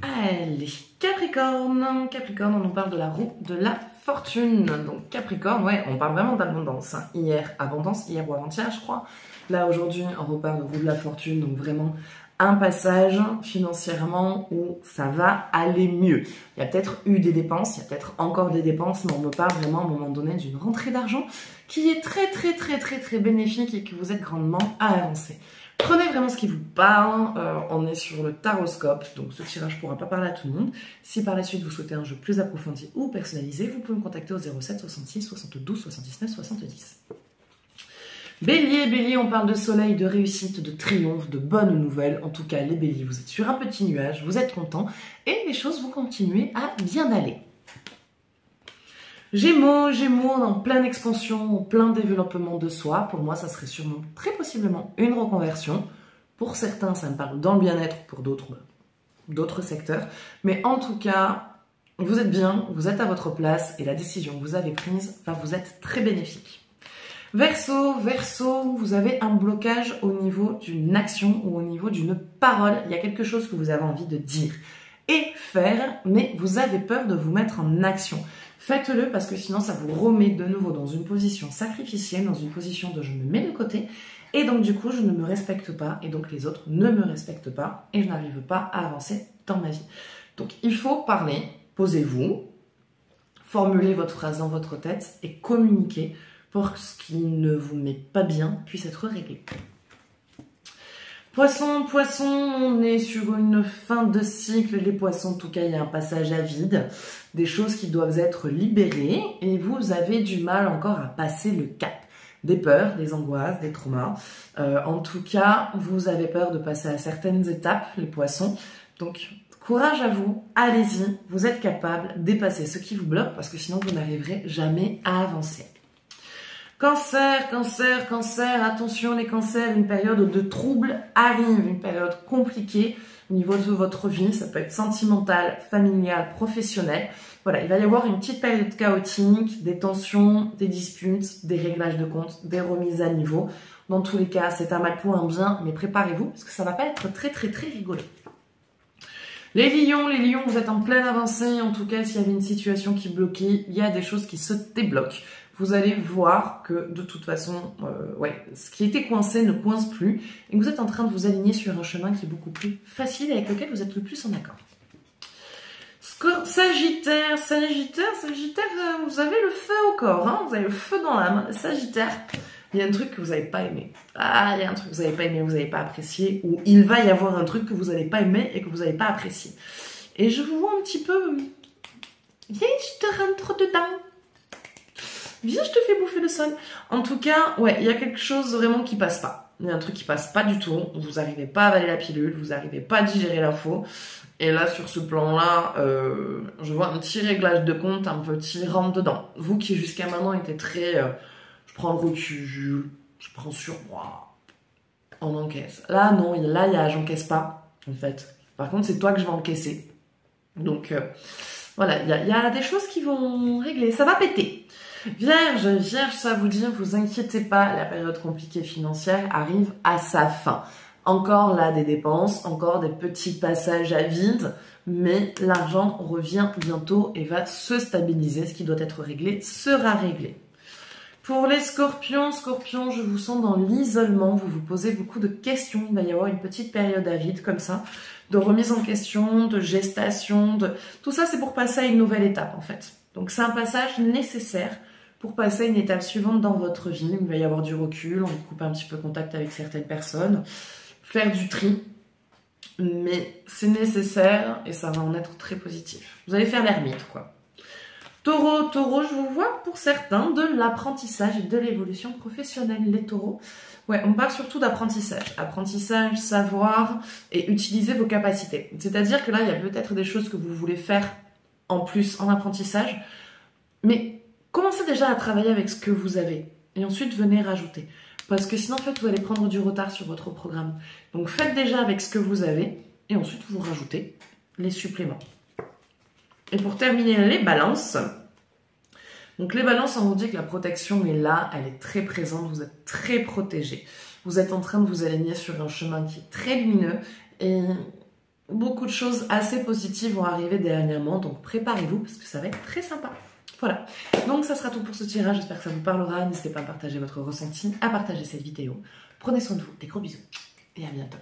Allez, Capricorne. Capricorne, on nous parle de la roue de la fortune. Donc Capricorne, ouais, on parle vraiment d'abondance. Hein. Hier, abondance, hier ou avant-hier, je crois. Là, aujourd'hui, on reparle de roue de la fortune. Donc vraiment un passage financièrement où ça va aller mieux. Il y a peut-être eu des dépenses, il y a peut-être encore des dépenses, mais on me parle vraiment à un moment donné d'une rentrée d'argent qui est très bénéfique et que vous êtes grandement à avancer. Prenez vraiment ce qui vous parle, on est sur le taroscope, donc ce tirage ne pourra pas parler à tout le monde. Si par la suite vous souhaitez un jeu plus approfondi ou personnalisé, vous pouvez me contacter au 07 66 72 79 70. Bélier, Bélier, on parle de soleil, de réussite, de triomphe, de bonnes nouvelles. En tout cas, les béliers, vous êtes sur un petit nuage, vous êtes contents et les choses vont continuer à bien aller. Gémeaux, Gémeaux, on est en pleine expansion, en plein développement de soi. Pour moi, ça serait sûrement, très possiblement, une reconversion. Pour certains, ça me parle dans le bien-être, pour d'autres secteurs. Mais en tout cas, vous êtes bien, vous êtes à votre place et la décision que vous avez prise va vous être très bénéfique. Verseau, Verseau, vous avez un blocage au niveau d'une action ou au niveau d'une parole. Il y a quelque chose que vous avez envie de dire et faire, mais vous avez peur de vous mettre en action. Faites-le parce que sinon ça vous remet de nouveau dans une position sacrificielle, dans une position de je me mets de côté et donc du coup je ne me respecte pas et donc les autres ne me respectent pas et je n'arrive pas à avancer dans ma vie. Donc il faut parler, posez-vous, formulez votre phrase dans votre tête et communiquez pour que ce qui ne vous met pas bien puisse être réglé. Poisson, Poisson, on est sur une fin de cycle. Les poissons, en tout cas, il y a un passage à vide, des choses qui doivent être libérées et vous avez du mal encore à passer le cap. Des peurs, des angoisses, des traumas. En tout cas, vous avez peur de passer à certaines étapes, les poissons. Donc, courage à vous, allez-y, vous êtes capable de dépasser ce qui vous bloque parce que sinon, vous n'arriverez jamais à avancer. Cancer, Cancer, Cancer, attention les cancers, une période de trouble arrive, une période compliquée au niveau de votre vie, ça peut être sentimental, familial, professionnel. Voilà, il va y avoir une petite période chaotique, des tensions, des disputes, des réglages de comptes, des remises à niveau. Dans tous les cas, c'est un mal pour un bien, mais préparez-vous parce que ça va pas être très rigolo. Les lions, vous êtes en pleine avancée. En tout cas, s'il y avait une situation qui bloquait, il y a des choses qui se débloquent. Vous allez voir que de toute façon, ce qui était coincé ne coince plus et que vous êtes en train de vous aligner sur un chemin qui est beaucoup plus facile et avec lequel vous êtes le plus en accord. Sagittaire, vous avez le feu au corps, hein, vous avez le feu dans l'âme. Sagittaire, il y a un truc que vous n'avez pas aimé. Ah, il y a un truc que vous n'avez pas aimé, vous n'avez pas apprécié, ou il va y avoir un truc que vous n'avez pas aimé et que vous n'avez pas apprécié. Et je vous vois un petit peu... Viens, je te rentre dedans. Viens, je te fais bouffer le sol. En tout cas, ouais, il y a quelque chose vraiment qui passe pas. Il y a un truc qui passe pas du tout. Vous n'arrivez pas à avaler la pilule, vous n'arrivez pas à digérer l'info. Et là, sur ce plan-là, je vois un petit réglage de compte, un petit rentre dedans. Vous qui jusqu'à maintenant étiez très... je prends le recul, je prends sur moi, on encaisse. Là, non, là, il y a j'encaisse pas, en fait. Par contre, c'est toi que je vais encaisser. Donc, voilà, il y a des choses qui vont régler. Ça va péter. Vierge, ça vous dit, vous inquiétez pas, la période compliquée financière arrive à sa fin. Encore là des dépenses, encore des petits passages à vide, mais l'argent revient bientôt et va se stabiliser. Ce qui doit être réglé sera réglé. Pour les scorpions, je vous sens dans l'isolement, vous vous posez beaucoup de questions, il va y avoir une petite période à vide comme ça, de remise en question, de gestation, tout ça c'est pour passer à une nouvelle étape en fait. Donc c'est un passage nécessaire pour passer à une étape suivante dans votre vie. Il va y avoir du recul, on va couper un petit peu contact avec certaines personnes, faire du tri, mais c'est nécessaire et ça va en être très positif. Vous allez faire l'ermite quoi. Taureau, je vous vois pour certains de l'apprentissage et de l'évolution professionnelle. Les taureaux, ouais, on parle surtout d'apprentissage. Apprentissage, savoir et utiliser vos capacités. C'est-à-dire que là, il y a peut-être des choses que vous voulez faire en plus en apprentissage, mais commencez déjà à travailler avec ce que vous avez et ensuite venez rajouter. Parce que sinon, en fait, vous allez prendre du retard sur votre programme. Donc, faites déjà avec ce que vous avez et ensuite, vous rajoutez les suppléments. Et pour terminer, les balances. Donc les balances, on vous dit que la protection est là, elle est très présente, vous êtes très protégés. Vous êtes en train de vous aligner sur un chemin qui est très lumineux et beaucoup de choses assez positives vont arriver dernièrement, donc préparez-vous parce que ça va être très sympa. Voilà, donc ça sera tout pour ce tirage, j'espère que ça vous parlera. N'hésitez pas à partager votre ressenti, à partager cette vidéo. Prenez soin de vous, des gros bisous et à bientôt.